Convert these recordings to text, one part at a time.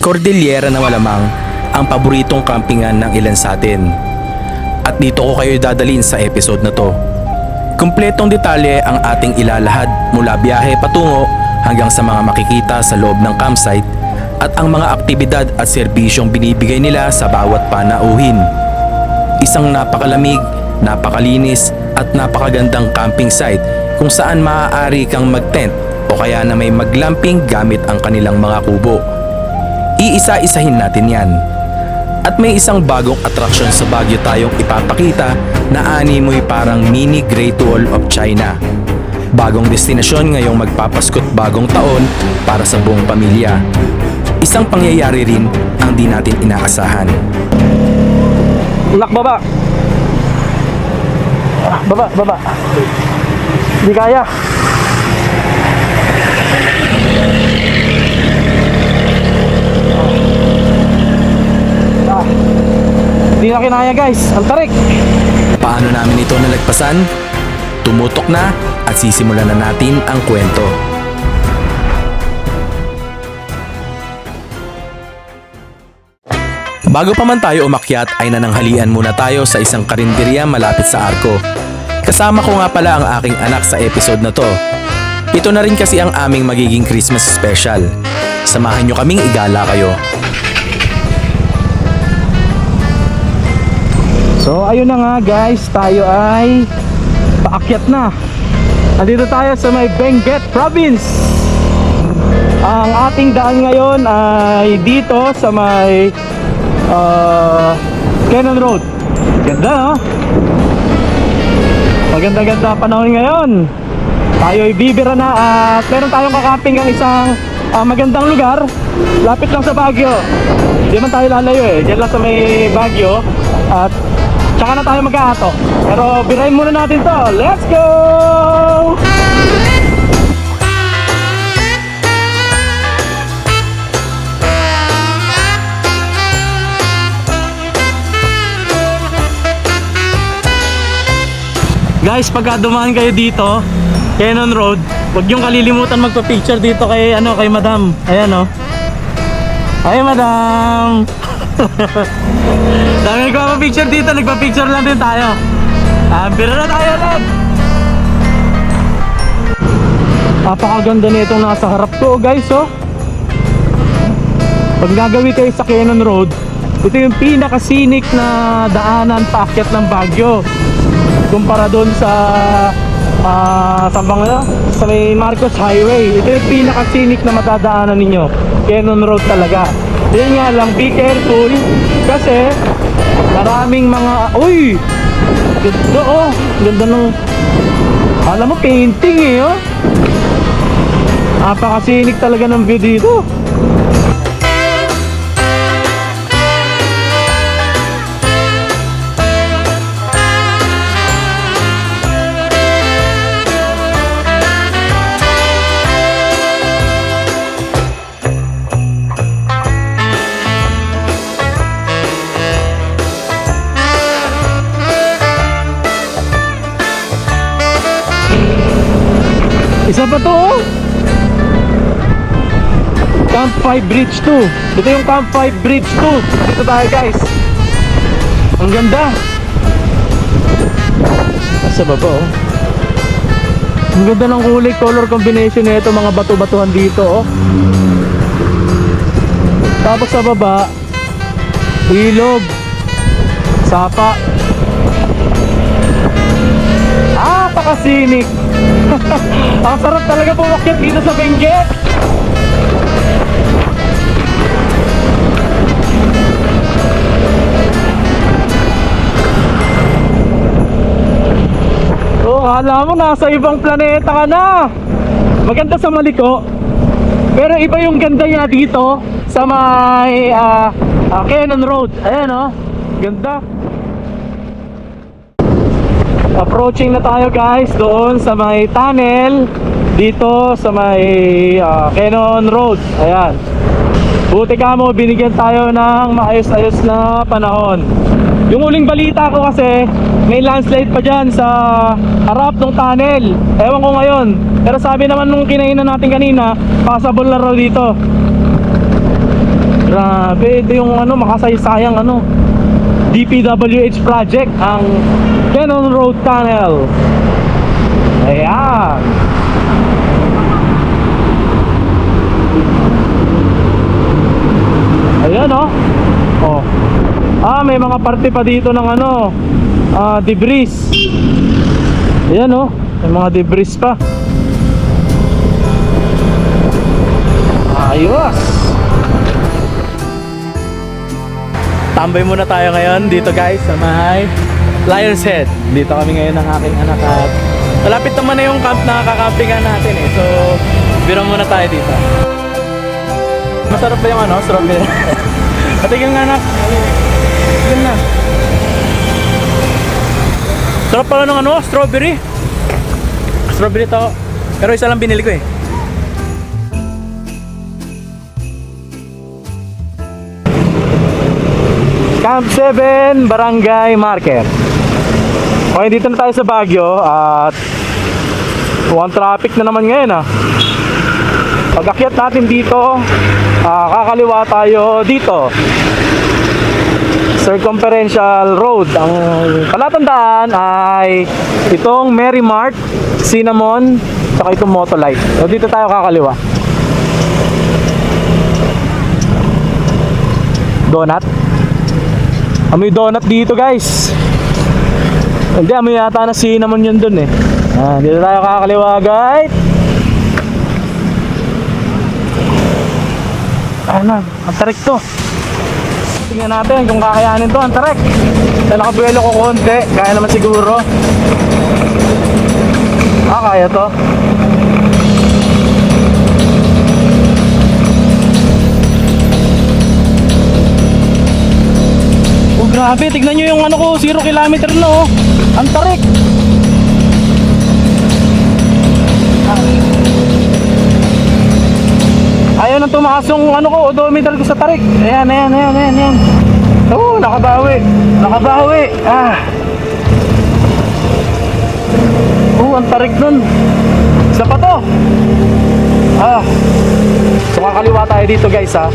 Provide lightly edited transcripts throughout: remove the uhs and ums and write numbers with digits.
Cordillera na malamang ang paboritong campingan ng ilan sa atin. At dito ko kayo dadalhin sa episode na to. Kumpletong detalye ang ating ilalahad mula biyahe patungo hanggang sa mga makikita sa loob ng campsite at ang mga aktibidad at serbisyong binibigay nila sa bawat panauhin. Isang napakalamig, napakalinis at napakagandang camping site kung saan maaari kang mag-tent o kaya na may maglamping gamit ang kanilang mga kubo. Iisa-isahin natin yan. At may isang bagong atraksyon sa Baguio tayong ipapakita na animoy parang mini Great Wall of China. Bagong destinasyon ngayong magpapaskot bagong taon para sa buong pamilya. Isang pangyayari rin ang di natin inaasahan. Nak, baba. Baba. Hindi kaya. Hindi na kinaya guys, ang tarik. Paano namin ito nalagpasan? Tumutok na at sisimulan na natin ang kwento. Bago pa man tayo umakyat ay nananghalian muna tayo sa isang karinderya malapit sa Arco. Kasama ko nga pala ang aking anak sa episode na to. Ito na rin kasi ang aming magiging Christmas special. Samahan nyo kaming igala kayo. So ayun na nga guys, tayo ay paakyat na. Nandito tayo sa may Benguet Province. Ang ating daan ngayon ay dito sa may Cannon Road. Ganda, no? Maganda-ganda panahon ngayon. Tayo ay bibira na at meron tayong kakamping ang isang magandang lugar. Lapit lang sa Baguio. Hindi man tayo lalayo eh. Diyan lang sa may Baguio. At tsaka na tayo mag-aato. Pero birahin muna natin to. Let's go! Guys, pagka dumaan kayo dito, Cannon Road, huwag niyong kalilimutan magpa-picture dito kay kay Madam. Ayan oh. Ay Madam. Dami nagpa-picture dito, nagpa-picture lang din tayo. Bira na tayo ulit. Napakaganda nitong nasa harap ko guys oh. Pag gagawin kayo sa Cannon Road, ito yung pinaka-scenic na daanan paakyat ng Baguio. Kumpara doon sa sa may Marcos Highway. Ito yung pinaka-scenic na matadaanan ninyo. Cannon Road talaga. Yun nga lang, be careful kasi maraming mga ganda oh. Ganda ng alam mo, painting eh oh. Napaka-scenic talaga ng view dito. Isa pa to oh. Camp 5 Bridge 2. Ito yung Camp 5 Bridge 2. Dito tayo guys. Ang ganda. Sa baba oh. Ang ganda ng kulay, color combination nito, mga bato-batuhan dito oh. Tapos sa baba, ilog, sapa. Napaka-scenic. Ang sarap talaga pumakyat dito sa Benguet. Oh, alam mo nasa ibang planeta ka na. Maganda sa Maliko. Pero iba yung ganda niya dito sa may Cannon Road. Ayan oh. Ganda. Approaching na tayo guys doon sa may tunnel dito sa may Cannon Road. Ayan. Buti ka mo, binigyan tayo ng maayos-ayos na panahon. Yung uling balita ko kasi may landslide pa dyan sa harap ng tunnel. Ewan ko ngayon. Pero sabi naman nung kinainan natin kanina, passable na raw dito. Grabe, ito yung ano, makasaysayang ano, DPWH project, ang Cannon Road Tunnel. Ayan. Ayan oh. Oh. May mga parte pa dito ng ano, debris. Ayan oh, may mga debris pa. Ayos. Tambay muna tayo ngayon dito guys sa may Lion's Head. Dito kami ngayon ng aking anak at malapit naman na yung camp na kakampingan natin eh. So, biro muna tayo dito. Masarap ba yung ano? Strawberry? Patigil nga anak. Patigil na. Sarap pala ng ano? Strawberry. Strawberry to. Pero isa lang binili ko eh. Camp 7 Barangay Market. Okay, dito na tayo sa Baguio at mukhang traffic na naman ngayon ah. Pag-akyat natin dito, kakaliwa tayo dito. Circumferential Road. Ang palatandaan ay itong Mary Mart, Cinnamon, saka itong Motolite. So dito tayo kakaliwa. Donut. Amoy donut dito guys. Hindi, amoy yata na cinnamon yun dun eh. Dito tayo kakaliwa guys. Ano, ang tarik to. Tingnan natin kung kakayanin to, ang tarik. Dahil nakabuelo ko konti, kaya naman siguro. Kaya to. Oh grabe, tignan nyo yung ano ko, 0 kilometer na oh. Ang tarik. Ayaw nang tumaas yung ano ko, odometer ko sa tarik. Ayan. Oo, nakabawi. Ang tarik nun. Isa pa to. So kakaliwa tayo dito guys ha.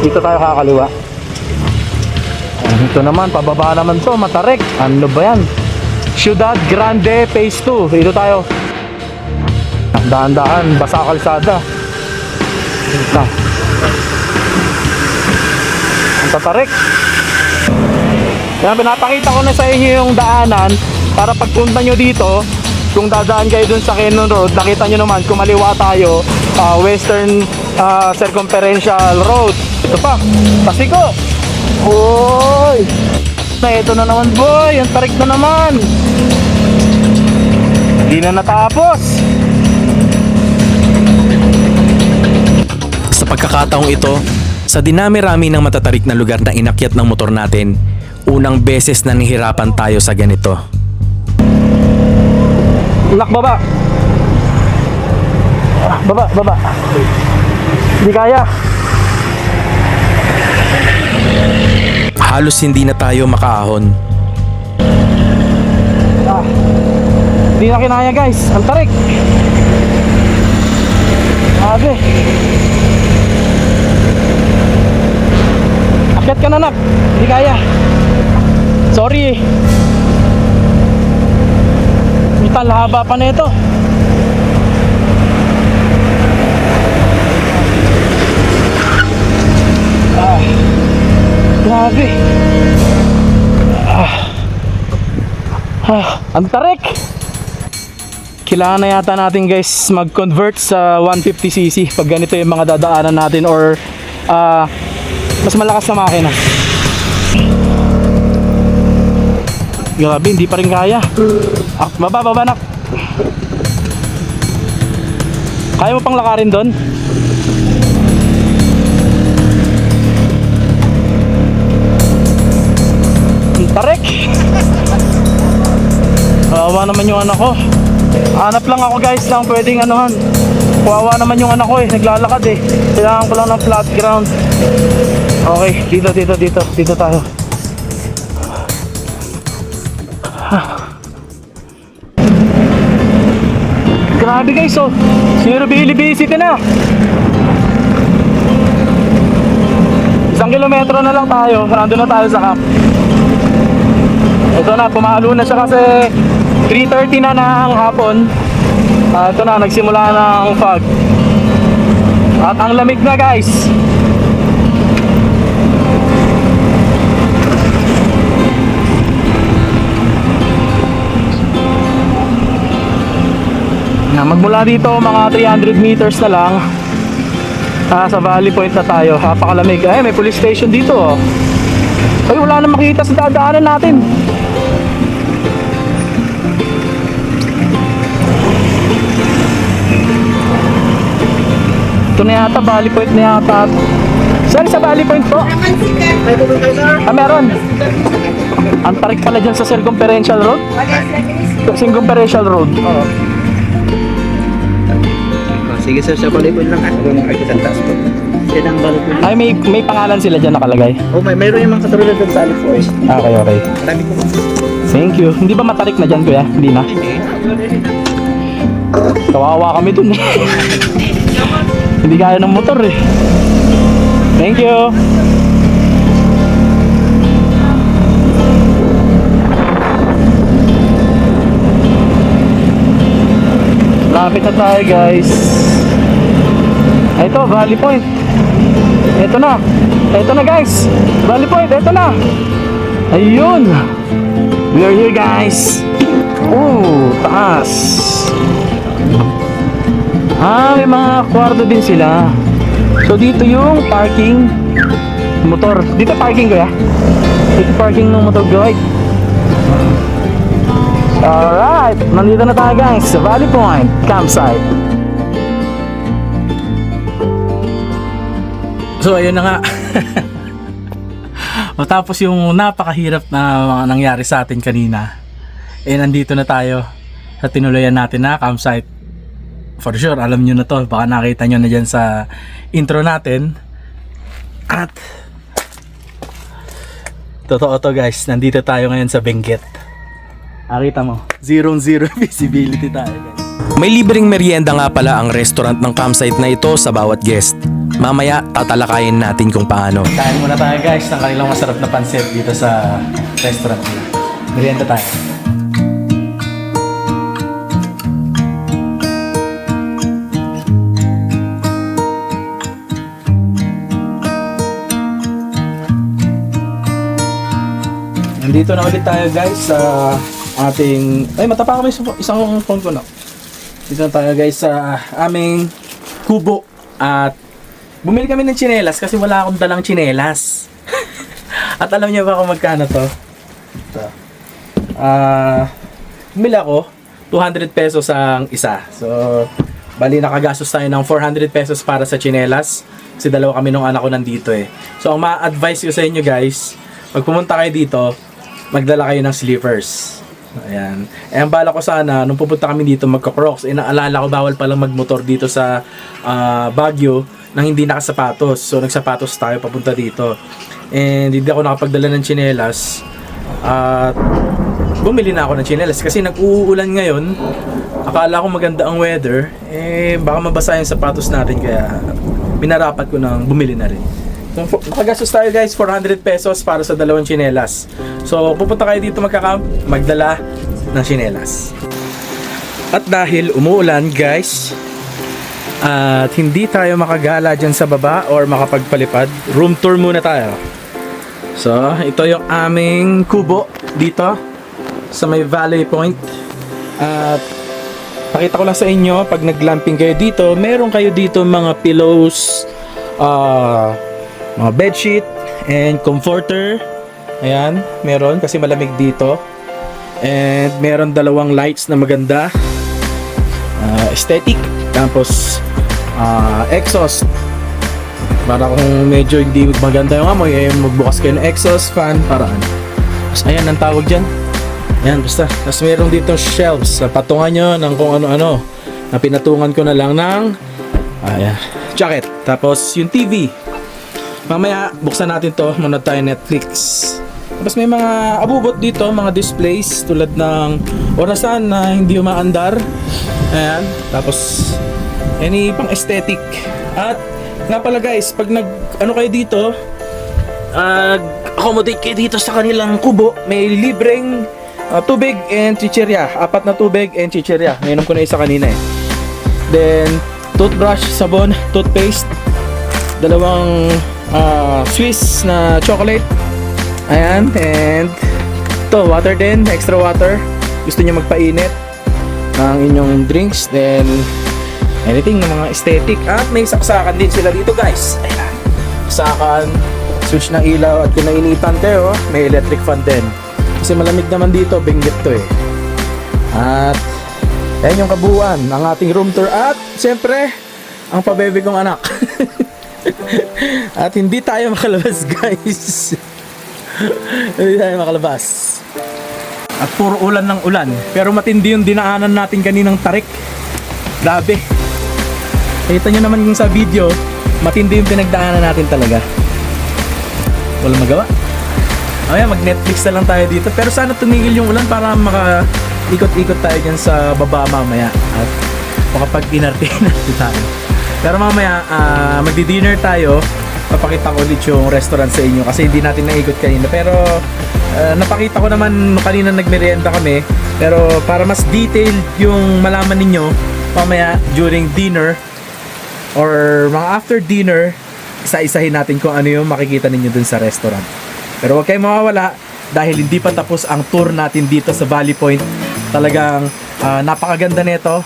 Dito tayo kakaliwa. Ito naman, pababa naman to, matarik. Ano ba yan? Ciudad Grande Phase 2. Dito tayo. Dahan-dahan, basa kalsada. Ito. Ang tatarik. Kaya pinapakita ko na sa inyo yung daanan para pagpunta nyo dito, kung dadaan kayo dun sa Cannon Road, nakita nyo naman, kumaliwa tayo, Western Circumferential Road. Ito pa, Pasiko. Oy! Ito na naman boy, ang tarik na naman. Hindi na natapos. Sa pagkakataong ito, sa dinami-rami ng matatarik na lugar na inakyat ng motor natin, unang beses na nahihirapan tayo sa ganito. Nak, baba. Baba. Hindi kaya. Halos hindi na tayo makaahon. Hindi na kinaya guys, ang tarik. Grabe. Akyat ka na nak, hindi kaya. Sorry. Mital, haba pa na ito. Grabe. Ang tarik. Kailangan na yata natin guys mag-convert sa 150cc pag ganito yung mga dadaanan natin or mas malakas na makina. Grabe, hindi pa rin kaya. Baba nak. Kaya mo pang lakarin doon? Tarik. Kawawa naman yung anak ko. Hanap lang ako guys ng pwedeng anuhan. Kawawa naman yung anak ko eh, naglalakad eh. Kailangan ko lang ng flat ground. Okay, dito tayo. Grabe guys oh. Sino Bilibisity na. kilometro na lang tayo. Nandun na tayo sa camp. Ito na, pumalo na siya kasi 3:30 na ng hapon. Ito na, nagsimula na ang fog. At ang lamig na guys. Magmula dito mga 300 meters na lang, sa Valley Point na tayo. Napakalamig. Ay, may police station dito oh. Ay, wala na makita sa dadaanan natin. Ito na yata, Valley Point na yata. Saan sa Valley Point po? Meron. Ang tarik pala dyan sa Circumferential Road? Circumferential Road. Oo. Sige sir, sa balibon lang ano ng arkitan taas po. Yan ang balibon. Ay, may pangalan sila dyan nakalagay. Oh, mayroon yung mga katulad doon sa Alif Forest. Okay, okay. Marami po. Thank you. Hindi ba matarik na dyan, kuya? Hindi na. Kawawa kami dun eh. Hindi kaya ng motor eh. Thank you. Lapit na tayo guys. Ito, Valley Point. Ito na. Ito na guys. Valley Point, ito na. Ayun. We are here guys. Taas. May mga kwarto din sila. So dito yung parking motor. Dito parking ko ya. Dito parking ng motor guys. Alright, nandito na tayo guys sa Valley Point campsite. So ayun na nga. Matapos yung napakahirap na mga nangyari sa atin kanina, nandito na tayo sa tinuluyan natin na campsite. For sure, alam nyo na to. Baka nakita nyo na dyan sa intro natin. At totoo to guys, nandito tayo ngayon sa Benguet. Nakita mo, 0-0 visibility tayo guys. May libreng merienda nga pala ang restaurant ng campsite na ito sa bawat guest. Mamaya tatalakayin natin kung paano. Kain muna tayo guys ng kanilang masarap na pansit dito sa restaurant nila. Merienda tayo. Nandito na ulit tayo guys sa ating... Ay, matapa kami sa isang phone ko na. Dito na tayo guys sa aming kubo. At bumili kami ng tsinelas kasi wala akong dalang tsinelas. At alam niyo ba kung magkano to? Ito. Bumili ako 200 pesos ang isa. So, bali nakagastos tayo ng 400 pesos para sa tsinelas. Kasi dalawa kami nung anak ko nandito eh. So, ang ma-advise ko sa inyo guys, pag pumunta kayo dito, magdala kayo ng slippers. Ayan. Ang bala ko sana, nung pupunta kami dito magka-crocs, naalala ko bawal palang magmotor dito sa Baguio nang hindi nakasapatos. So nagsapatos tayo papunta dito. And hindi ako nakapagdala ng tsinelas. At bumili na ako ng tsinelas kasi nag-uulan ngayon. Akala ko maganda ang weather, baka mabasa yung sapatos natin, kaya minarapat ko nang bumili na rin. So, nakagastos tayo guys 400 pesos para sa dalawang tsinelas. So pupunta kayo dito magka-camp, magdala ng tsinelas. At dahil umuulan guys, at hindi tayo makagala dyan sa baba or makapagpalipad, room tour muna tayo. So ito yung aming kubo dito sa may Valley Point. At pakita ko lang sa inyo, pag naglamping kayo dito, meron kayo dito mga pillows, mga bedsheet and comforter. Ayan, meron kasi malamig dito. And meron dalawang lights na maganda, aesthetic. Tapos exhaust, para kung medyo hindi maganda yung amoy, magbukas kayo ng exhaust fan para ano. Tapos ayan ang tawag dyan. Ayan, basta. Tapos meron dito shelves, patungan nyo ng kung ano-ano, na pinatungan ko na lang ng jacket. Tapos yung TV, mamaya buksan natin to, manood tayo Netflix. Tapos may mga abubot dito, mga displays tulad ng orasan na hindi umaandar. Ayan. Tapos any pang aesthetic. At nga pala guys, pag nag ano kayo dito, accommodate kayo dito sa kanilang kubo. May libreng tubig and chichirya. 4 na tubig and chichirya. Nainom ko na isa kanina eh. Then, toothbrush, sabon, toothpaste, 2 Swiss na chocolate. Ayan, and to water din, extra water. Gusto niyo magpainit ng inyong drinks, then anything ng mga aesthetic. At may saksakan din sila dito guys. Ayan, saksakan, switch ng ilaw. At kung nainitan kayo, may electric fan din. Kasi malamig naman dito, binggit to eh. At ayan yung kabuuan ng ating room tour. At siyempre, ang pabebe kong anak. At hindi tayo makalabas guys. Hindi tayo makalabas. At puro ulan ng ulan. Pero matindi yung dinaanan natin kaninang tarik. Grabe. Kita nyo naman yung sa video, matindi yung pinagdaanan natin talaga. Walang magawa. Ayan, mag-Netflix na lang tayo dito. Pero sana tumigil yung ulan para maka-ikot-ikot tayo dyan sa baba mamaya. At makapag-inarte-inarte tayo. Pero mamaya, magdi-dinner tayo. Papakita ko ulit yung restaurant sa inyo kasi hindi natin naikot kanina. Pero napakita ko naman kanina nagmerienda kami. Pero para mas detailed yung malaman ninyo mamaya during dinner or mga after dinner, isa-isahin natin kung ano yung makikita ninyo dun sa restaurant. Pero huwag kayong mawawala dahil hindi pa tapos ang tour natin dito sa Valley Point. Talagang napakaganda nito.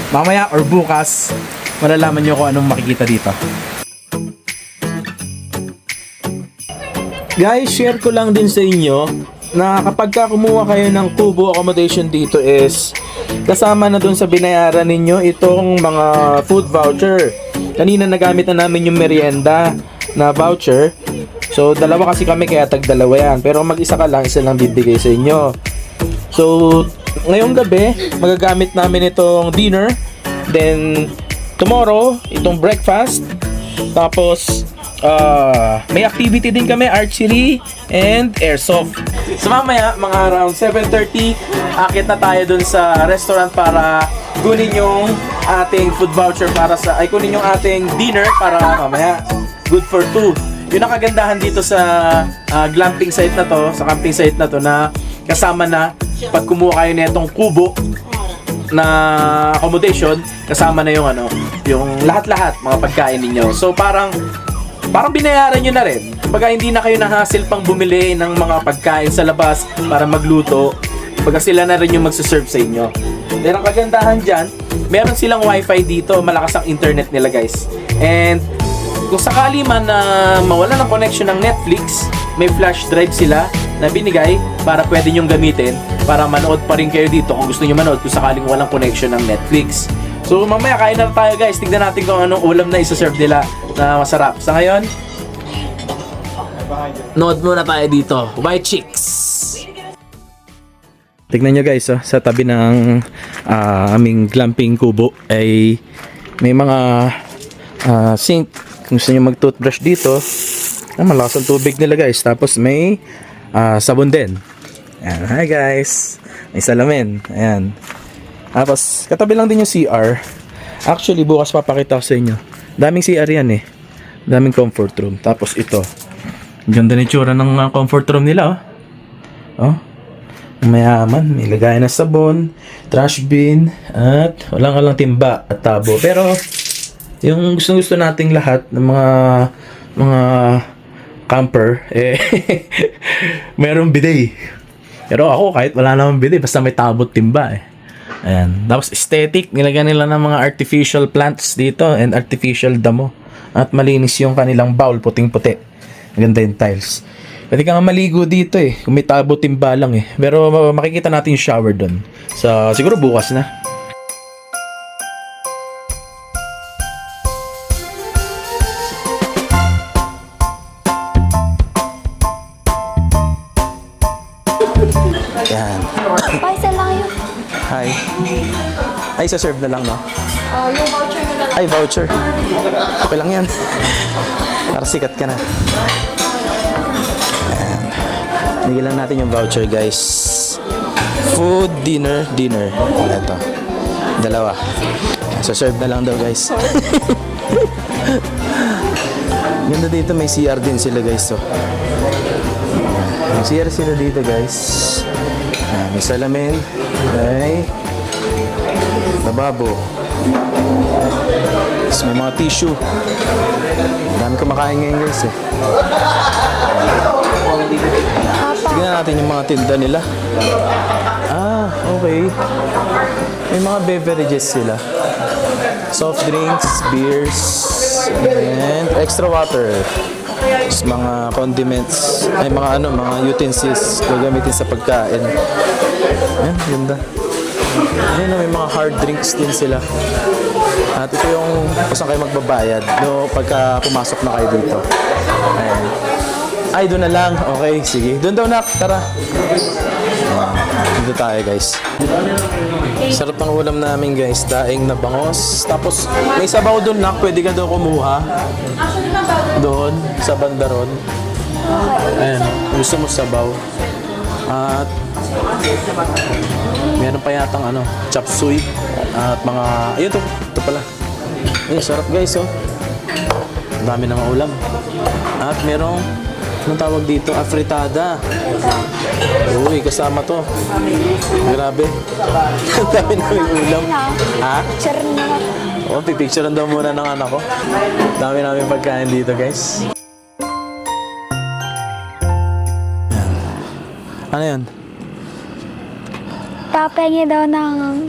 Mamaya or bukas, malalaman nyo kung anong makikita dito. Guys, share ko lang din sa inyo na kapag kumuha kayo ng Kubo accommodation dito is kasama na dun sa binayaran ninyo itong mga food voucher. Kanina nagamit na namin yung merienda na voucher. So, 2 kasi kami kaya tag-2 yan. Pero mag-isa ka lang, isa lang bibigay sa inyo. So, ngayong gabi, magagamit namin itong dinner. Then, tomorrow, itong breakfast. Tapos, may activity din kami, archery and airsoft. So mamaya, mga around 7:30, akit na tayo dun sa restaurant para kunin yung ating food voucher kunin yung ating dinner para mamaya good for 2. Yun ang kagandahan dito sa glamping site na to, sa camping site na to, na kasama na pag kumuha kayo nitong kubo na accommodation, kasama na yung yung lahat-lahat mga pagkain ninyo. So parang binayaran nyo na rin. Pagka hindi na kayo na-hassle pang bumili ng mga pagkain sa labas para magluto, pagka sila na rin yung magsaserve sa inyo. Then ang kagandahan dyan, meron silang wifi dito, malakas ang internet nila guys. And kung sakali man na mawala ng connection ng Netflix, may flash drive sila na binigay para pwede nyong gamitin para manood pa rin kayo dito kung gusto nyo manood kung sakaling walang connection ng Netflix. So mamaya kain na tayo guys, tignan natin kung anong ulam na isa-serve nila na masarap. Sa ngayon, nood muna tayo dito. White Chicks. Tignan nyo guys, sa tabi ng aming glamping kubo ay may mga sink. Kung gusto nyo mag-toothbrush dito, malakas ang tubig nila guys. Tapos may sabon din. Ayan. Hi guys. May salamin. Ayan. Tapos katabi lang din yung CR. Actually bukas papakita ko sa inyo. Daming CR yan eh. Daming comfort room. Tapos ito. Ganda ni tsura ng comfort room nila oh. Mayaman. May lagayan na sabon, trash bin, at walang timba at tabo. Pero yung gusto nating lahat ng mga camper merong bidet. Pero ako kahit wala namang bidet, basta may tabo at timba eh. Ayan. Tapos aesthetic, nilagyan nila ng mga artificial plants dito and artificial damo. At malinis yung kanilang bowl, puting-puti. Maganda yung tiles. Pwede ka nga maligo dito eh, kung may tabo timba lang eh. Pero makikita natin yung shower doon. So, siguro bukas na. Yan. Paisa lang yun. Hi. Ay, sa-serve na lang, no? Yung voucher na lang. Ay, voucher. Okay lang yan. Para sikat ka na. Ayan. Bigyan lang natin yung voucher, guys. Food, dinner. Ito. 2. So, serve na lang daw, guys. Ganda dito, may CR din sila guys. So. May CR sila dito guys. Ayan, may salamin. May lababo. Tapos may mga tissue. Ang dami kumakain ngayon guys eh. Tignan natin yung mga tinda nila. Ah, okay. May mga beverages sila. Soft drinks, beers, and extra water. Tapos mga condiments, ay mga mga utensils gagamitin sa pagkain. Ayan, ganda. Ayan, may mga hard drinks din sila. At ito yung kung saan kayo magbabayad no, pagka pumasok na kayo dito. Ayan. Ay, doon na lang. Okay, sige. Doon daw, nak. Tara. Dito tayo, guys. Sarap ng ulam namin, guys. Daing na bangos. Tapos, may sabaw doon, nak. Pwede ka daw kumuha. Doon, sa bandaron. Ayan. Gusto mo sabaw. At, meron pa yatang chop suey. At mga, ayun to. Ito pala. Ayun, sarap, guys, oh. Ang dami ng ulam. At merong anong tawag dito? Afritada. Uy, kasama to. Grabe. Ang dami namin ulam. Ha? Picture na ako. Oo, pipicturean daw muna ng anak ko. Dami namin pagkain dito, guys. Ano yun? Papengi daw ng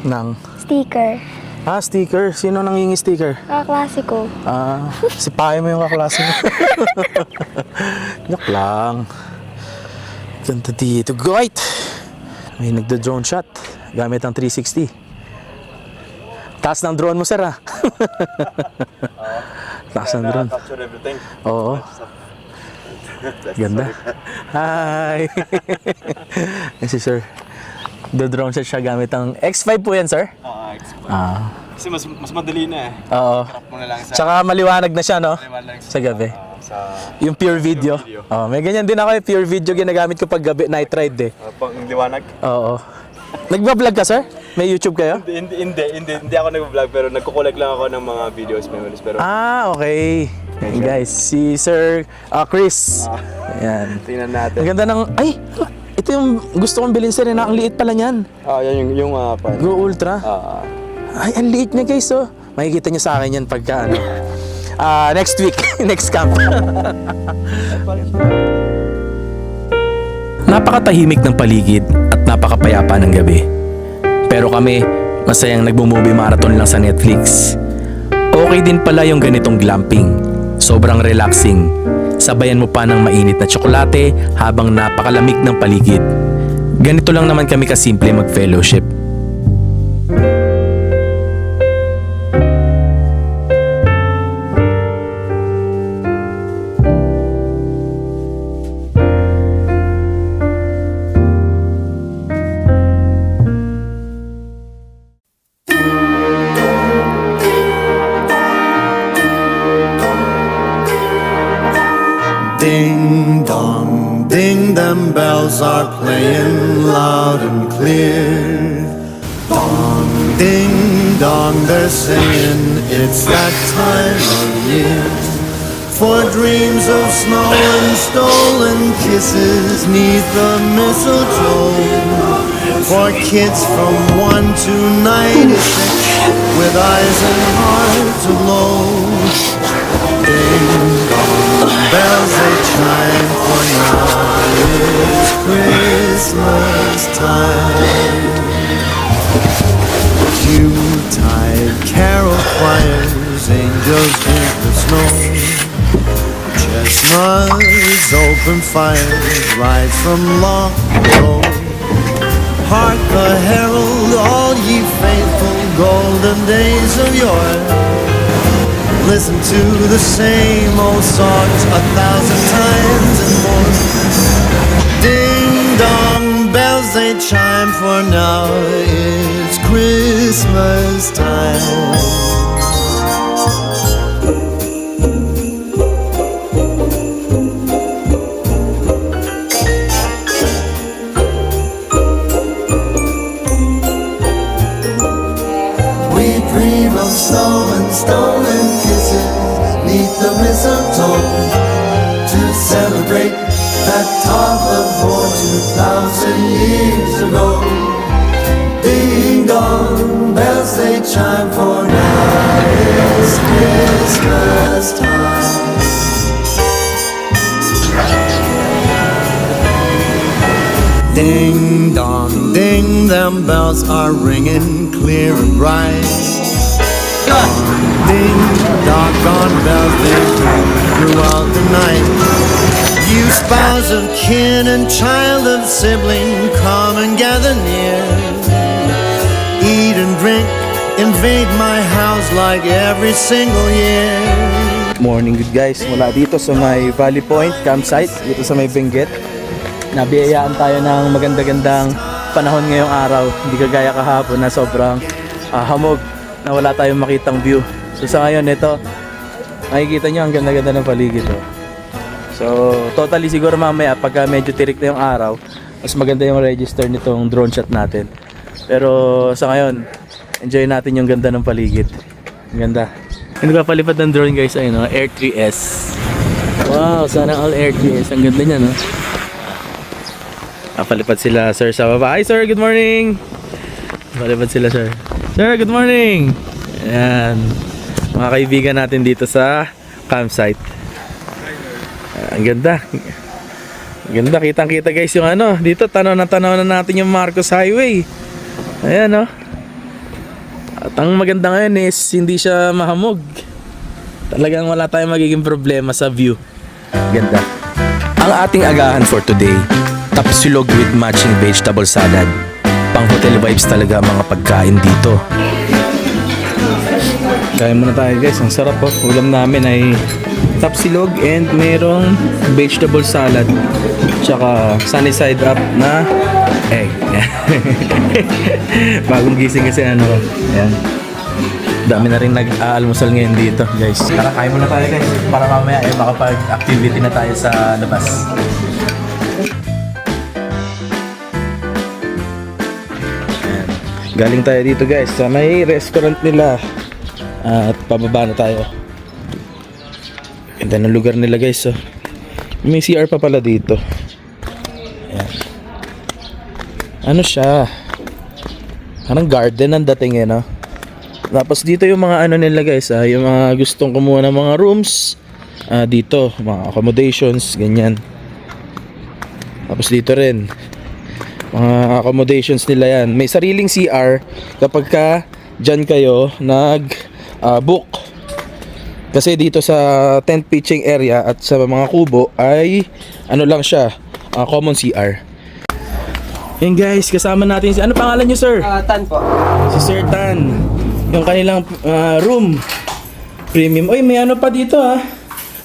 Nang. sticker. Ah, sticker. Sino nangingi sticker? Kaklase ko. Ah, si Pae mo yung kaklase mo. Yak lang. Ganda dito, guys. May nagda-drone shot. Gamit ang 360. Taas ng drone mo, sir, ah. Taas ng drone. Capture everything. Oo. Ganda. Hi. Yan si sir. The-drone shot siya gamit ang X5 po yan, sir? Ah. Kasi mas madali na eh. Oo. Crop mo na lang sa Tsaka maliwanag na siya, no? maliwanag Sa gabi. sa Yung pure video. Oh, may ganyan din ako, pure video ginagamit ko pag gabi, night ride eh. pang liwanag. Oo. Nagba-vlog ka, sir? May YouTube kayo? Hindi ako nag-vlog pero nagko-collect lang ako ng mga videos, memories pero Ah, okay. Hey guys, si Sir Chris. Ayan. tingnan natin. Ang ganda ng... Ay! Ito yung gusto kong bilhin, sir. Na ang liit pala niyan. Yan yung Go Ultra. Ay, ang liit niya, guys, oh. Makikita niyo sa akin yan pagka next week, next camp. Napakatahimik ng paligid at napakapayapa ng gabi. Pero kami, masayang nagmo-movie marathon lang sa Netflix. Okay din pala yung ganitong glamping. Sobrang relaxing. Sabayan mo pa ng mainit na tsokolate habang napakalamig ng paligid. Ganito lang naman kami kasimple mag-fellowship. Ding dong, ding, them bells are playing loud and clear. Dong, ding dong, they're saying it's that time of year. For dreams of snow and stolen kisses 'neath the mistletoe. For kids from 1 to 96 with eyes and hearts aglow. Ding dong, bells they chime, for now it's Christmas time. Yuletide carol choirs, angels in the snow. Chestnuts, open fires, rise from long ago. Hark the herald, all ye faithful, golden days of yore. Listen to the same old songs 1,000 times and more. Ding dong, bells they chime, for now it's Christmas time. We dream of snow and stolen kisses 'neath the mistletoe. them bells are ringing clear and bright. Ding, doggone bells, they ring throughout the night. You spouse of kin and child of sibling, come and gather near. Eat and drink, invade my house like every single year. Morning good guys, mula dito sa may Valley Point campsite, dito sa may Benguet. Nabiyayaan tayo ng maganda-gandang panahon ngayong araw. Hindi kagaya kahapon na sobrang hamog na wala tayong makitang view. So sa ngayon ito, makikita nyo ang ganda-ganda ng paligid. So totally siguro mamaya pagka medyo tirik na yung araw, mas maganda yung register nitong drone shot natin. Pero sa ngayon, enjoy natin yung ganda ng paligid. Ang ganda. Yung nagpapalipad ng drone guys ay no, Air 3S. Wow, sana all Air 3S. Ang ganda niya no. Palipad sila sir sa baba. Hi sir, good morning. Palipad sila sir. Sir, good morning. Ayan. Mga kaibigan natin dito sa campsite. Ang ganda. Ang ganda, kitang-kita guys yung ano. Dito tanaw na natin yung Marcos Highway. Ayan no. At ang maganda ngayon is hindi siya mahamog. Talagang wala tayong magiging problema sa view. Ganda. Ang ating agahan for today, tapsilog with matching vegetable salad. Pang hotel vibes talaga mga pagkain dito. Kain muna tayo guys. Ang sarap po. Ulam namin ay tapsilog and merong vegetable salad. Tsaka sunny side up na egg. Bagong gising kasi ano ko. Ayan. Dami na rin nag-aalmusal ngayon dito guys. Tara kain muna tayo guys. Para mamaya ay makapag-activity na tayo sa labas. Ayan. Galing tayo dito guys sa may restaurant nila. At pababa na tayo. Ganda ng lugar nila guys. So, may CR pa pala dito. Ayan. Ano siya? Parang garden ang dating eh no? Tapos dito yung mga ano nila guys yung mga gustong kumuha ng mga rooms dito, mga accommodations, ganyan. Tapos dito rin mga accommodations nila yan. May sariling CR kapag ka dyan kayo book. Kasi dito sa tent pitching area at sa mga kubo ay ano lang siya, common CR. Yan guys, kasama natin si ano pangalan niyo sir? Tan po. Si Sir Tan. Yung kanilang room premium. Oy, may ano pa dito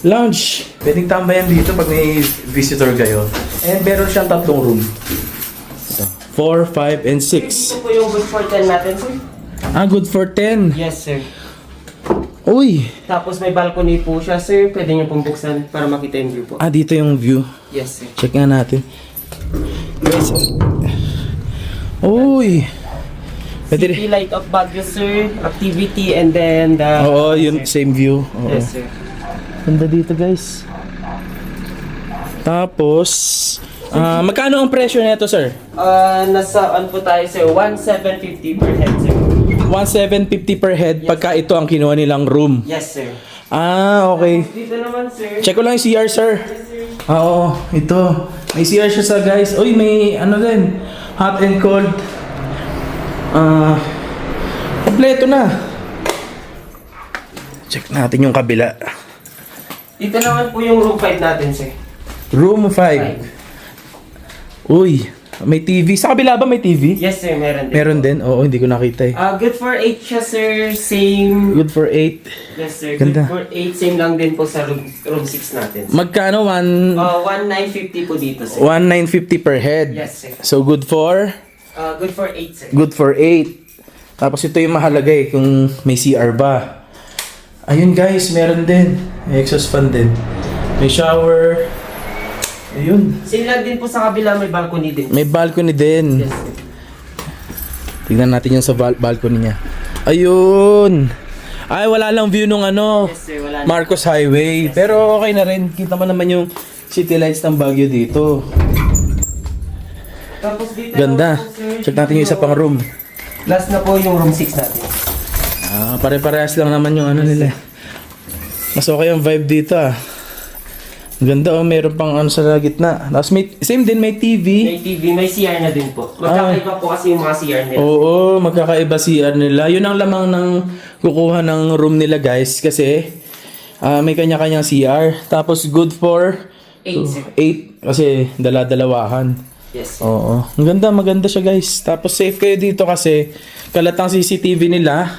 lounge. Pwedeng tambayan dito pag may visitor kayo. And meron siyang 3 room. So, 4, 5, and 6. Ito po yung good for 10 natin, sir. Good for 10. Yes, sir. Uy. Tapos may balcony po siya, sir. Pwede niyo pong buksan para makita yung view po. Dito yung view. Yes, sir. Check nga natin. Guys. Uy. Pwede City Light of Baguio, sir. Activity and then the... Oo, yun same view. Oo. Yes, sir. Ganda dito, guys. Tapos, magkano ang presyo nito, sir? Nasa ano po tayo, sir? 1,750 per head, sir. 1,750 per head pagka ito ang kinuha nilang room. Yes, sir. Okay. Dito naman, sir. Check ko lang yung CR, sir. Oo, ito. May CR siya sa guys. Uy, may ano din. Hot and cold. Kompleto na. Check natin yung kabila. Dito naman po yung room 5 natin, sir. Room 5. Uy, may TV. Sa kabila ba may TV? Yes, sir. Meron din. Meron din? Oo, hindi ko nakita eh. Good for 8 siya, sir. Same. Good for 8. Yes, sir. Ganda. Good for 8. Same lang din po sa room 6 natin. Magkano? 1,950 po dito, sir. 1,950 per head. Yes, sir. So good for? Good for 8, sir. Good for 8. Tapos ito yung mahalaga eh, kung may CR ba. Ayun guys, meron din. May exhaust fan din. May shower. Ayun. Same lang din po sa kabila, may balcony din. May balcony din. Yes, sir. Tignan natin yung sa balcony niya. Ayun. Ay, wala lang view nung ano. Yes, sir. Wala na. Marcos Highway. Pero okay na rin. Kita mo naman yung city lights ng Baguio dito. Tapos dito Ganda. naman po, sir, Check natin yung isa pang room. Last na po yung room 6 natin. Pare-parehas lang naman yung ano nila. Mas okay ang vibe dito Ang ganda, oh, meron pang ano sa gitna. Tapos same din, may TV. May TV, may CR na din po. Magkakaiba po kasi yung mga CR nila. Oo, magkakaiba CR nila. Yun ang lamang ng kukuha ng room nila, guys. Kasi may kanya-kanyang CR. Tapos good for 8 kasi dala-dalawahan. Yes. Oo. Ang ganda, maganda siya, guys. Tapos safe kayo dito kasi kalatang CCTV nila.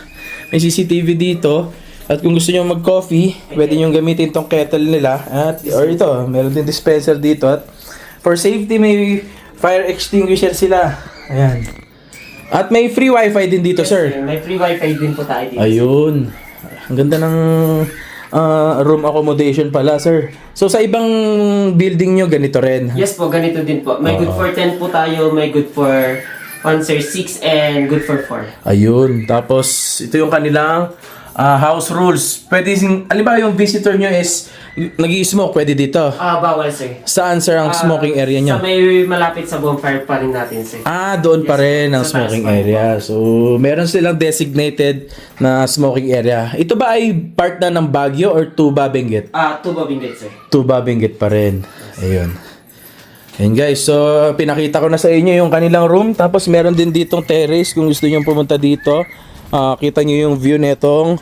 May CCTV dito. At kung gusto nyo mag-coffee, pwede nyo gamitin tong kettle nila. Or ito, meron din dispenser dito. At for safety, may fire extinguisher sila. Ayan. At may free wifi din dito, sir. May free wifi din po tayo dito. Ayun. Ang ganda ng room accommodation pala, sir. So sa ibang building nyo, ganito rin. Yes po, ganito din po. May good for 10 po tayo, may good for answer 6 and good for 4. Ayun. Tapos ito yung kanilang house rules. Pwede, alimbawa yung visitor nyo is nag-i-smoke, pwede dito. Bawal sir. Saan, sir, ang smoking area nyo? Sa may malapit sa bonfire pa rin natin sir. Doon pa rin ang Sa taas smoking pa. area. So, meron silang designated na smoking area. Ito ba ay part na ng Baguio or Tuba Benguet? Tuba Benguet sir. Tuba Benguet pa rin. Ayun. Ayun guys, so pinakita ko na sa inyo yung kanilang room. Tapos meron din ditong terrace kung gusto nyo pumunta dito. Kita nyo yung view netong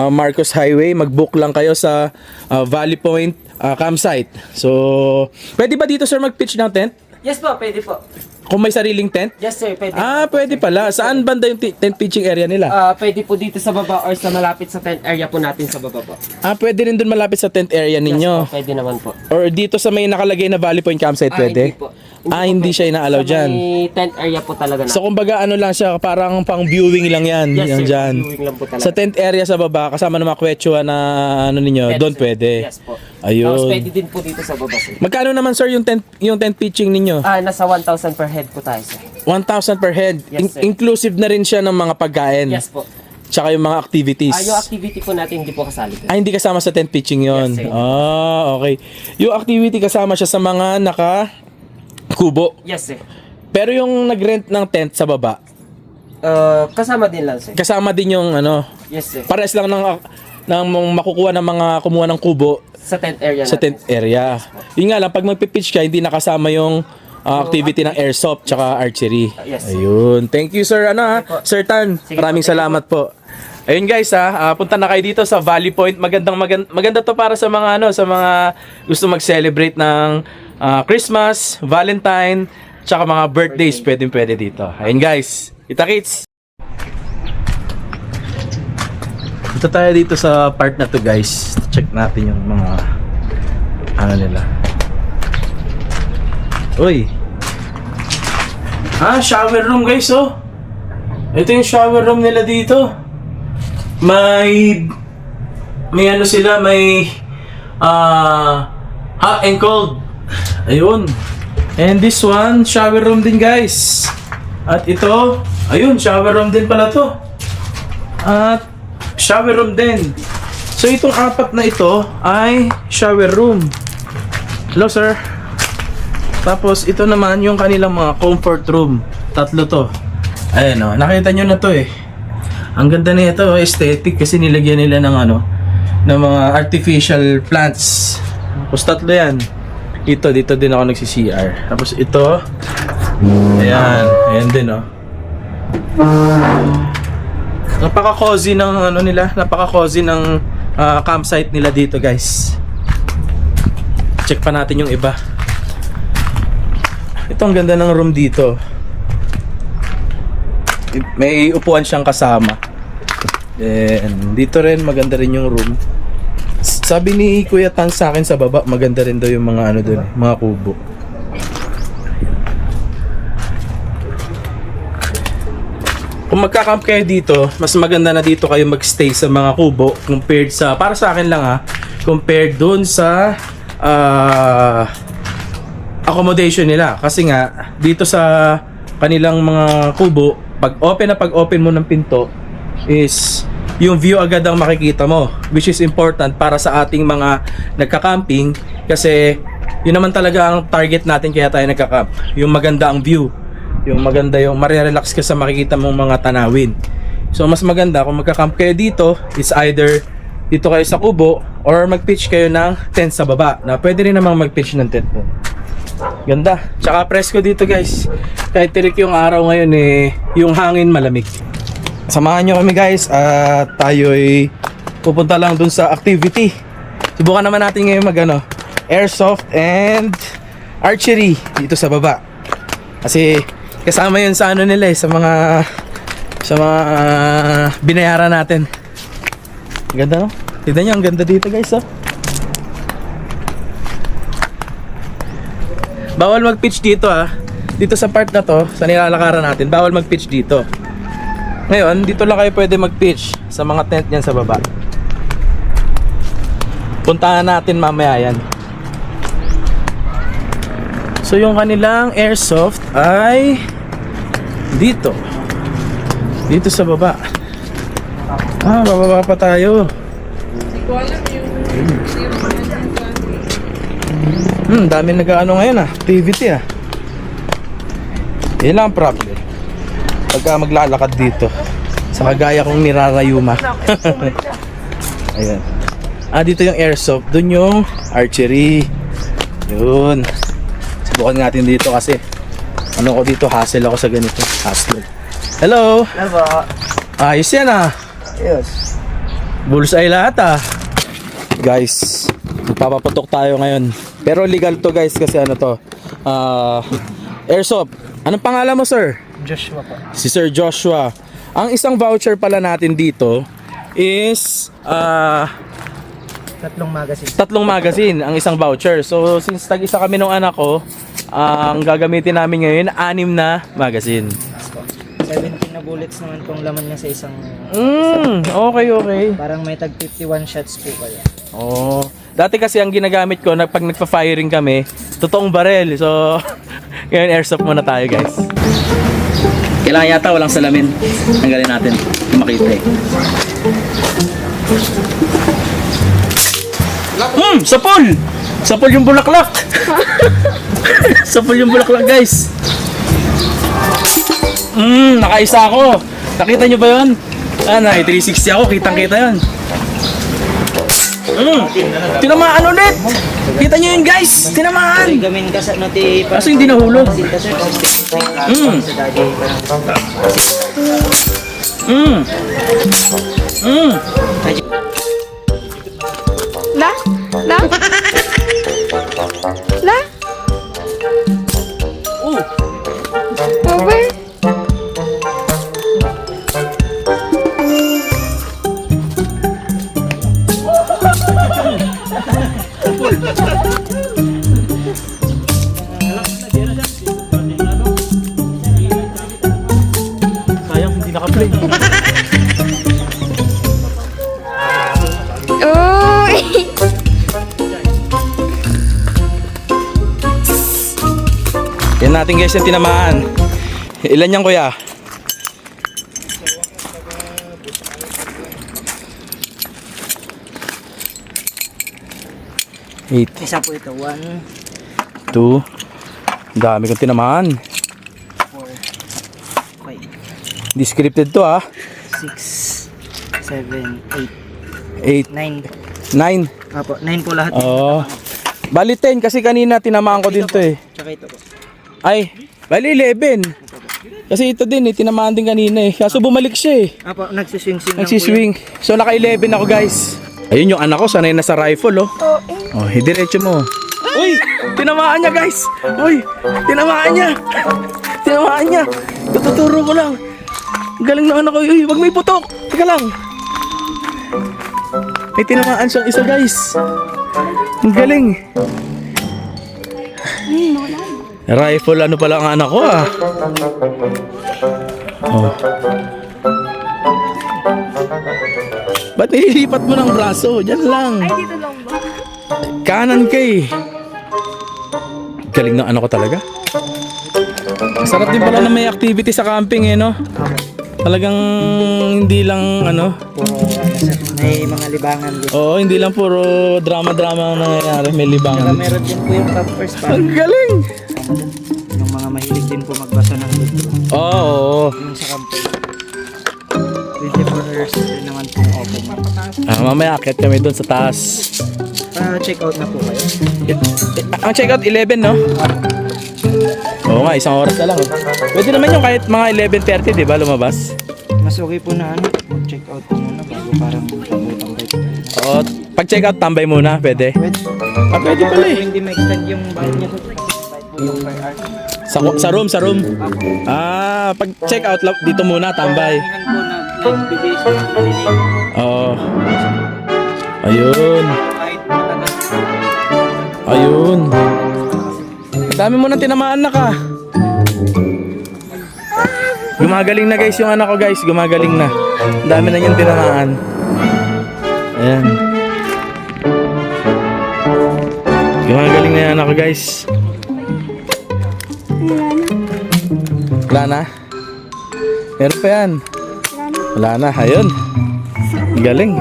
Marcos Highway. Mag-book lang kayo sa Valley Point campsite. So, pwede ba dito sir mag-pitch ng tent? Yes po, pwede po. Kung may sariling tent? Yes sir, pwede. Pwede pala. Saan banda yung tent pitching area nila? Pwede po dito sa baba or sa malapit sa tent area po natin sa baba po. Pwede rin dun malapit sa tent area ninyo. Yes po, pwede naman po. Or dito sa may nakalagay na Valley Point campsite, pwede? Hindi po. Hindi siya ina-allow Sa dyan. may tent area po talaga na. So kumbaga ano lang siya, parang pang viewing lang yan. Yes, Yan sir, dyan. viewing lang po talaga. Sa tent area sa baba, kasama ng mga kwetsua na ano ninyo, Pwede, doon sir. pwede. Yes po. Ayun. Tapos pwede din po dito sa baba sir. Magkano naman sir yung tent pitching ninyo? Nasa 1,000 per head po tayo sir. 1,000 per head. Yes, sir. Inclusive na rin siya ng mga pagkain. Yes po. Tsaka yung mga activities. Yung activity po natin hindi po kasali. Hindi kasama sa tent pitching yon. Yes, sir. Okay. Yung activity kasama siya sa mga naka-kubo. Yes sir. Pero yung nag-rent ng tent sa baba, Kasama din lang sir. kasama din yung ano, Yes sir. pares lang ng makukuha ng mga kumuha ng kubo Sa tent area sa natin. tent area. Yun nga lang, pag magpipitch ka, hindi nakasama yung activity ng airsoft tsaka archery. Yes. Ayun. Thank you sir, Sir Tan. Sige Maraming po, thank salamat po. Ayun guys punta na kayo dito sa Valley Point. Maganda to para sa mga sa mga gusto mag-celebrate ng Christmas, Valentine, tsaka mga birthdays, pwede dito. Ayun guys, kita-kits! Punta tayo dito sa part na to guys. Check natin yung mga nila. Uy! Shower room guys oh! Ito yung shower room nila dito. May ano sila, may hot and cold. Ayun. And this one, shower room din guys. At ito, ayun, shower room din pala to. At shower room din. So itong apat na ito ay shower room. Hello sir. Tapos ito naman yung kanilang mga comfort room. Tatlo to. Ayan nakita nyo na to eh. Ang ganda na ito, aesthetic kasi nilagyan nila ng ng mga artificial plants. Tapos tatlo yan. Dito din ako nagsi-CR. Tapos ito, ayan din Napaka-cozy ng napaka-cozy ng campsite nila dito, guys. Check pa natin yung iba. Ito ang ganda ng room dito. May upuan siyang kasama. And dito rin maganda rin yung room. Sabi ni Kuya Tan sa akin sa baba, maganda rin daw yung mga doon, mga kubo. Kung magka-camp kayo dito, mas maganda na dito kayo magstay sa mga kubo compared sa, para sa akin lang compared doon sa accommodation nila. Kasi nga, dito sa kanilang mga kubo, pag open mo ng pinto, is yung view agad ang makikita mo, which is important para sa ating mga nagka-camping kasi yun naman talaga ang target natin kaya tayo nagka-camp, yung maganda ang view, yung maganda yung marirelax ka sa makikita mong mga tanawin. So mas maganda kung magka-camp kayo dito, it's either dito kayo sa kubo or mag-pitch kayo ng tent sa baba na pwede rin namang mag-pitch ng tent doon. Ganda. Tsaka presko dito guys. Kahit tirik yung araw ngayon yung hangin malamig. Samahan nyo kami guys at tayo'y pupunta lang dun sa activity. Subukan naman natin ngayon airsoft and archery dito sa baba. Kasi kasama yun sa nila sa mga binayaran natin. Ganda no? Tignan nyo, ang ganda dito guys Bawal mag-pitch dito Dito sa part na to, sa nilalakaran natin, bawal mag-pitch dito. Ngayon, dito lang kayo pwede mag-pitch sa mga tent niyan sa baba. Puntahan natin mamaya yan. So yung kanilang airsoft ay dito. Dito sa baba. Bababa pa tayo. Dami nag-ano ngayon activity Yan lang ang problem pagka maglalakad dito sa kagaya kong nirarayuma. Ayan. Dito yung airsoft, dun yung archery. Yun. Subukan natin dito kasi ko dito, hassle ako sa ganito. Hassle. Hello. Hello. Ayos yan Yes. Bullseye lahat Guys, magpapaputok tayo ngayon. Pero legal to guys kasi airsoft. Anong pangalan mo sir? Joshua po. Si Sir Joshua. Ang isang voucher pala natin dito is 3 magazine. 3 magazine ang isang voucher. So since tag-isa kami ng anak ko, ang gagamitin namin ngayon 6 na magazine. 17 na bullets naman pong laman niya sa isang Okay. parang may tag 51 shots po kaya. Dati kasi ang ginagamit ko pag nagpa-firing kami, totoong barel. So ngayon airsoft muna tayo guys. Kailangan yata walang salamin. Tanggalin natin kung makita Sapol! Sapol yung bulaklak! Sapol yung bulaklak guys! Nakaisa ako! Nakita nyo ba yun? 360 ako, kitang kita yun. Tinamaan ulit! Kita nyo yun guys! Tinamaan! Gamin ka sa noti. Kaso hindi nahulog. La? La? La? Over? Sayang hindi naka-play. Uy! Yan natin guys yung tinamaan. Ilan yan kuya? Eight. Isa po ito. 1, 2. Dami kong tinamaan. 4, 5, Di scripted to 6, 7, 8, 8, 9. 9. Apo, 9 po lahat. Bali 10 kasi kanina tinamaan ko din to Tsaka ito po. Ay, bali 11. Kasi ito din tinamaan din kanina Kaso bumalik siya Apo, nagsiswing-swing lang Nagsiswing. So naka 11 ako guys. Ayun yung anak ko, sanay na sa rifle diretso mo. Uy, tinamaan niya guys. Uy, tinamaan niya. Tinamaan niya. Tututuro ko lang. Galing na anak ko. Uy, wag may putok. Teka lang. May tinamaan siyang isa guys. Ang galing. Rifle ano pala ang anak ko Ba't nililipat mo ng braso? Diyan lang. Ay, dito lang ba? Kanan kay. Galing ng ano ko talaga. Masarap din pala na may activity sa camping no? Talagang hindi lang Puro sir, may mga libangan din. Oo, hindi lang puro drama-drama ang nangyayari. May Saka libangan. meron din po yung campers pa. Ang galing! Yung mga mahilig din po magbasa ng libro. Oo. Yung sa camping. 24 hours din naman po open. Mamaya akit kami doon sa taas. Check out na po kayo. Ang checkout 11, no? Oo nga, isang oras na lang. Pwede naman yung kahit mga 11:30, di ba, lumabas? Mas okay po na ano, check out po muna bago parang tambay-tambay po. Oo, pag checkout, tambay muna, pwede. Pwede. Pwede pala eh. Hindi ma-extend yung bayad niya yung per hour. Sa room. Pag checkout, dito muna, tambay. Tingnan po na nagbibigay sa kanila. Oo. Ayun. Kahit matagal. Ayun. Ang dami mo nang tinamaan na ka. Gumagaling na guys yung anak ko guys. Gumagaling na. Ang dami na niyang tinamaan. Ayan. Gumagaling na yung anak ko guys. Wala na? Meron pa yan. Wala na. Ayun. Galing.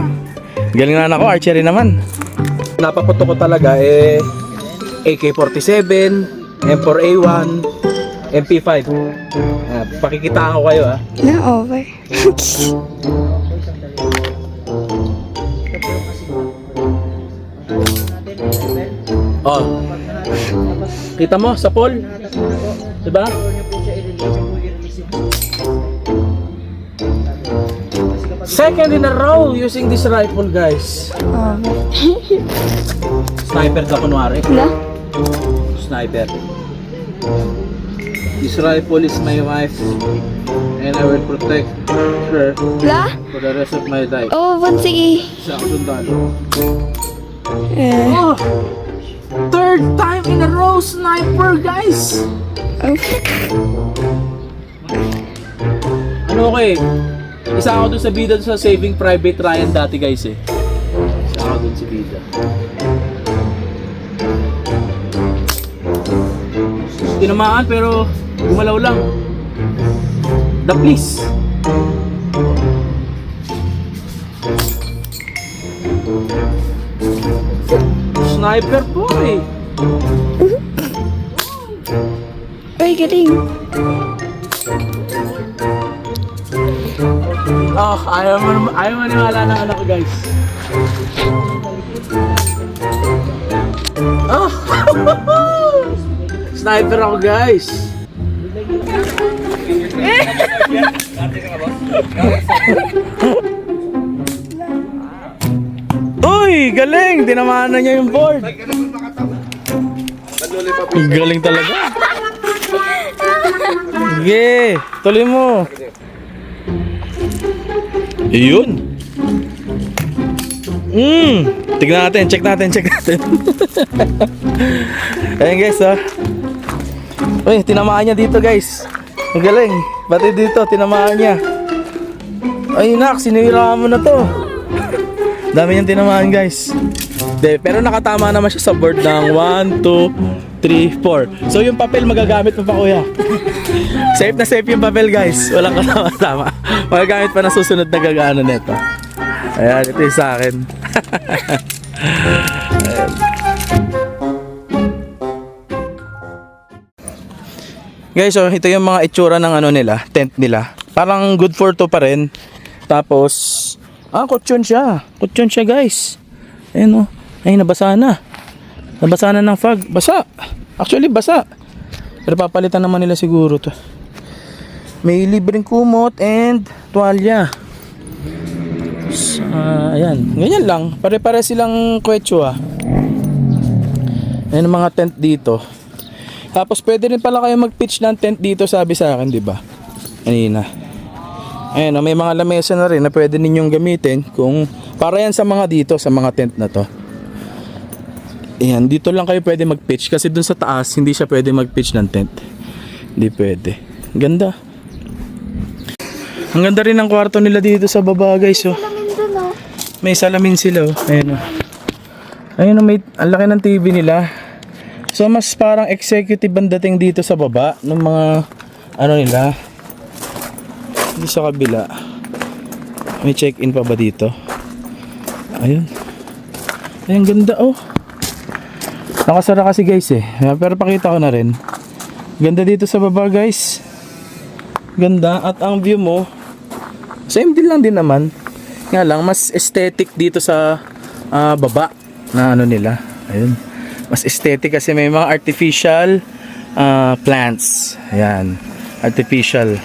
Galing na anak ko. Archery naman. Napaputo ko talaga AK-47, M4A1, MP5. Pakikitaan ko kayo Na over. Oh. Kita mo sa pole? Diba? Second in a row using this rifle guys. Sniper ka kunwari. Na? Sniper. This rifle is my wife and I will protect her La? for the rest of my life. Oh, sige. Sa sundalo. Eh. Oh! Third time in a row sniper guys! Ano ko eh? Isa ako dun sa bida sa Saving Private Ryan dati guys eh. Isa ako dun sa bida. Tinamaan pero gumalaw lang. The police. Sniper po eh. Uy, galing. Oh, ayaw maniwala ng anak ko guys. Oh! Sniper ako guys. Uy, galing! Tinamaan na niya yung board. Galing talaga. Sige, tuloy mo. Yun. Tignan natin, check natin. Ayan guys, oh. Uy, tinamaan niya dito guys. Ang galing. Pati dito, tinamaan niya. Ay nak, sinira mo na to. Dami niyang tinamaan guys. De, pero nakatama naman siya sa board ng 1, 2, 3, 4. So yung papel magagamit pa kuya. Safe na safe yung papel guys. Walang kasama-tama. Magagamit pa na susunod na gagana nito. Ayan, ito yung sa akin. Ayan. Guys, so ito yung mga itsura ng ano nila, tent nila. Parang good for to pa rin. Tapos, kutsyon siya. Kutsyon siya guys. Ayan o. Ay, nabasa na. Nabasa na ng fog. Basa. Actually, basa. Pero papalitan naman nila siguro to. May libreng kumot and tuwalya. Ayan. Ganyan lang. Pare-pare silang kwetso Ayan ang mga tent dito. Tapos pwede rin pala kayo mag-pitch ng tent dito, sabi sa akin, di ba? Kanina. Ayan, may mga lamesa na rin na pwede ninyong gamitin kung para yan sa mga dito, sa mga tent na to. Ayan, dito lang kayo pwede mag-pitch kasi dun sa taas hindi siya pwede mag-pitch ng tent. Hindi pwede. Ganda. Ang ganda rin ng kwarto nila dito sa baba, guys, oh. May salamin sila, oh. Ayan, oh. Ayun, may ang laki ng TV nila. So mas parang executive ang dating dito sa baba ng mga ano nila. Hindi sa kabila. May check-in pa ba dito? Ayun. Ayun, ganda oh. Nakasara kasi guys eh. Pero pakita ko na rin. Ganda dito sa baba guys. Ganda at ang view mo Same din lang din naman. Nga lang, mas aesthetic dito sa baba na ano nila. Ayun. Mas aesthetic kasi may mga artificial plants. Ayan. Artificial.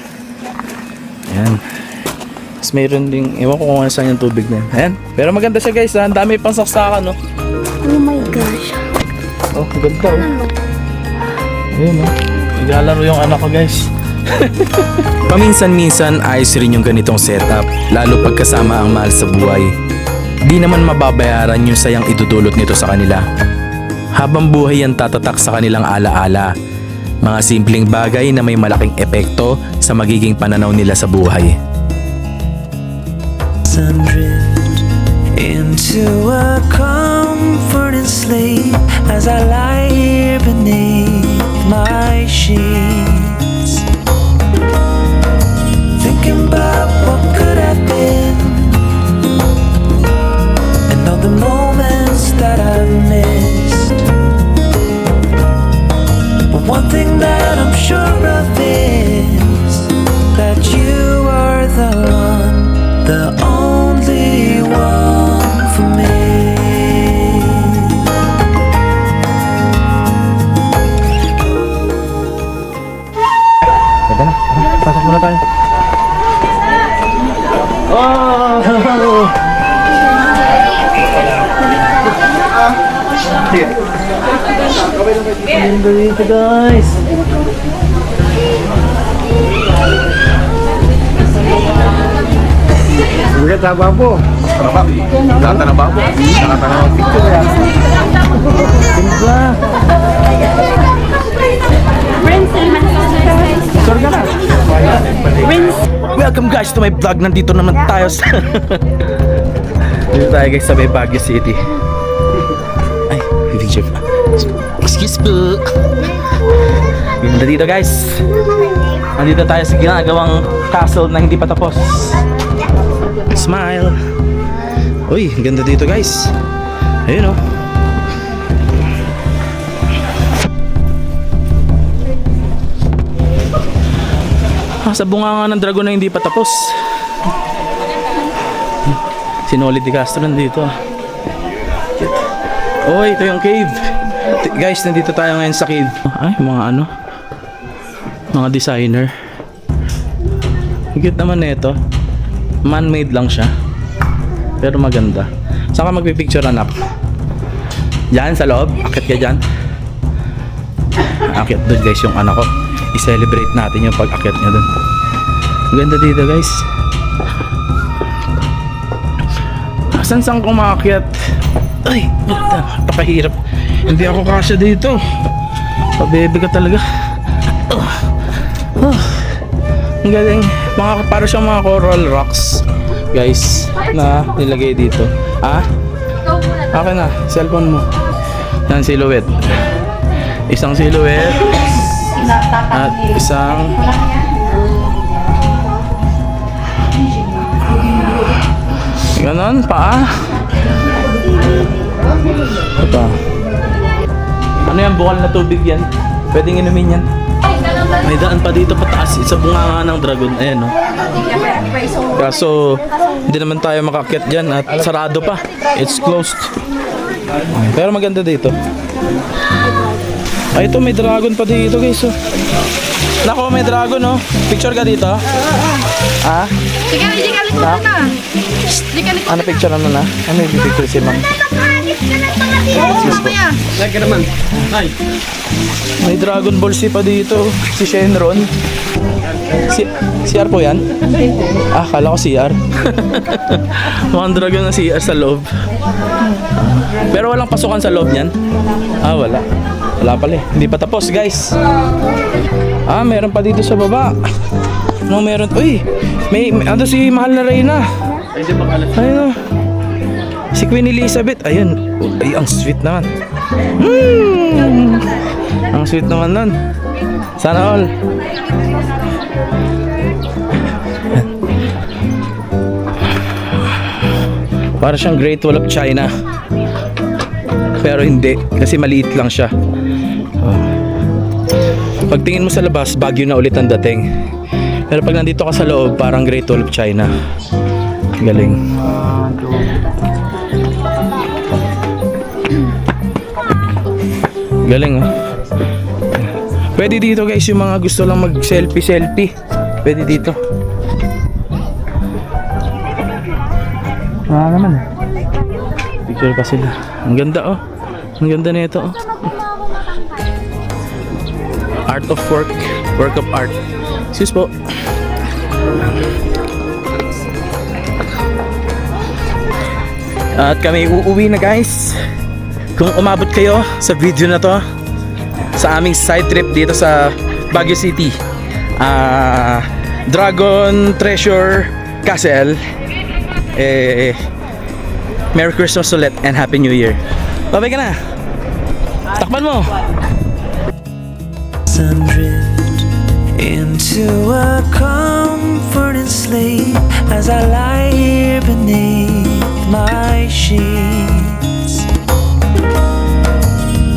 Ayan. Tapos mayroon ding, ewan ko kung ano saan yung tubig na yun. Ayan. Pero maganda siya guys. Ang dami pang saksakan, no? Oh my gosh. Oh, ang ganda, oh. Ayun, oh. Naglalaro yung anak ko, guys. Paminsan-minsan ayos rin yung ganitong setup, lalo pagkasama ang mahal sa buhay. Di naman mababayaran yung sayang idudulot nito sa kanila. Habang buhay yan tatatak sa kanilang alaala. Mga simpleng bagay na may malaking epekto sa magiging pananaw nila sa buhay. Drift into a comforting sleep as I lie here beneath my sheets, thinking about what could have been and all the moments that I've missed. But one thing that I'm sure of is that you are the one, the only one for me. Pwede na. Pasok muna tayo. Oh! Ganda dito guys. Bukat sa babo. Kata na babo. Kata na picture ya. Ganda. Sorry ka na. Welcome guys to my vlog. Nandito naman tayo sa dito tayo guys sa may Baguio City. Ay, video pa. Excuse po. Ganda dito guys. Nandito tayo sa ginagawang castle na hindi pa tapos. Smile. Uy, ganda dito guys. Ayun, oh. Sa bunga nga ng dragon na hindi pa tapos. Si Noli Di Castro nandito. Oh, ito yung cave. Guys, nandito tayo ngayon sa cave. Ay, mga ano, mga designer. Cute naman na ito. Man-made lang siya, pero maganda. Saan ka magpipicture, anak? Diyan sa loob? Akit ka dyan? Akit doon guys yung anak ko. I-celebrate natin yung pag-akit niya doon. Maganda dito guys. Saan ko makakit? Ay, napakahirap. Hindi ako kasya dito. Pabebe ka talaga. Ang galing. Para siyang mga coral rocks guys na nilagay dito. Ah? Akin na, cellphone mo. Yan, silhouette. Isang silhouette at isang ganon pa. Ito. Ano yan? Bukal na tubig yan. Pwedeng inumin yan. May daan pa dito pataas sa bunganga ng dragon. Ayan, no? Kaso hindi naman tayo makakit dyan at sarado pa. It's closed. Pero maganda dito. Ay, ito may dragon pa dito guys, oh. Nako, may dragon, oh. Picture ka dito? Ah? Ano picture naman na? Ano yung picture si ma'am? May Dragon Ball Z pa dito. Si Shenron. CR po yan? Ah, kala ko CR. Mukhang dragon na CR sa loob. Pero walang pasukan sa loob niyan? Ah, wala. Wala pala eh. Hindi pa tapos guys. Ah, meron pa dito sa baba. Anong meron? Uy, may ano si mahal na Reyna. Ayun, oh. Si Queen Elizabeth. Ayun. Ay, ang sweet naman. Ang sweet naman nun. Sana all. Para siyang Great Wall of China. Pero hindi, kasi maliit lang siya. Pagtingin mo sa labas, Baguio na ulit ang dating. Pero pag nandito ka sa loob, parang Great Wall of China. Galing. Galing, oh. Pwede dito guys, yung mga gusto lang mag-selfie. Pwede dito. Naman eh. Picture pa sila. Ang ganda, oh. Ang ganda na ito, oh. Art of work. Work of art. Excuse po. At kami uuwi na guys. Kung umabot kayo sa video na to, sa aming side trip dito sa Baguio City, Dragon Treasure Castle, Merry Christmas ulit and Happy New Year. Babay ka na. Takpan mo. And drift into a comforting sleep as I lie here beneath my sheets,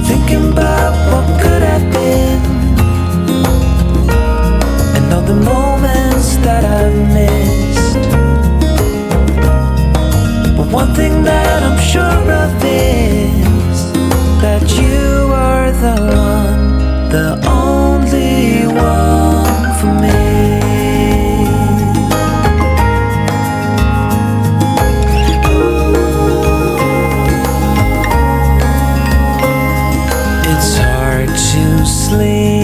thinking about what could have been and all the moments that I've missed. But one thing that I'm sure of is that you are the one, the only one for me. It's hard to sleep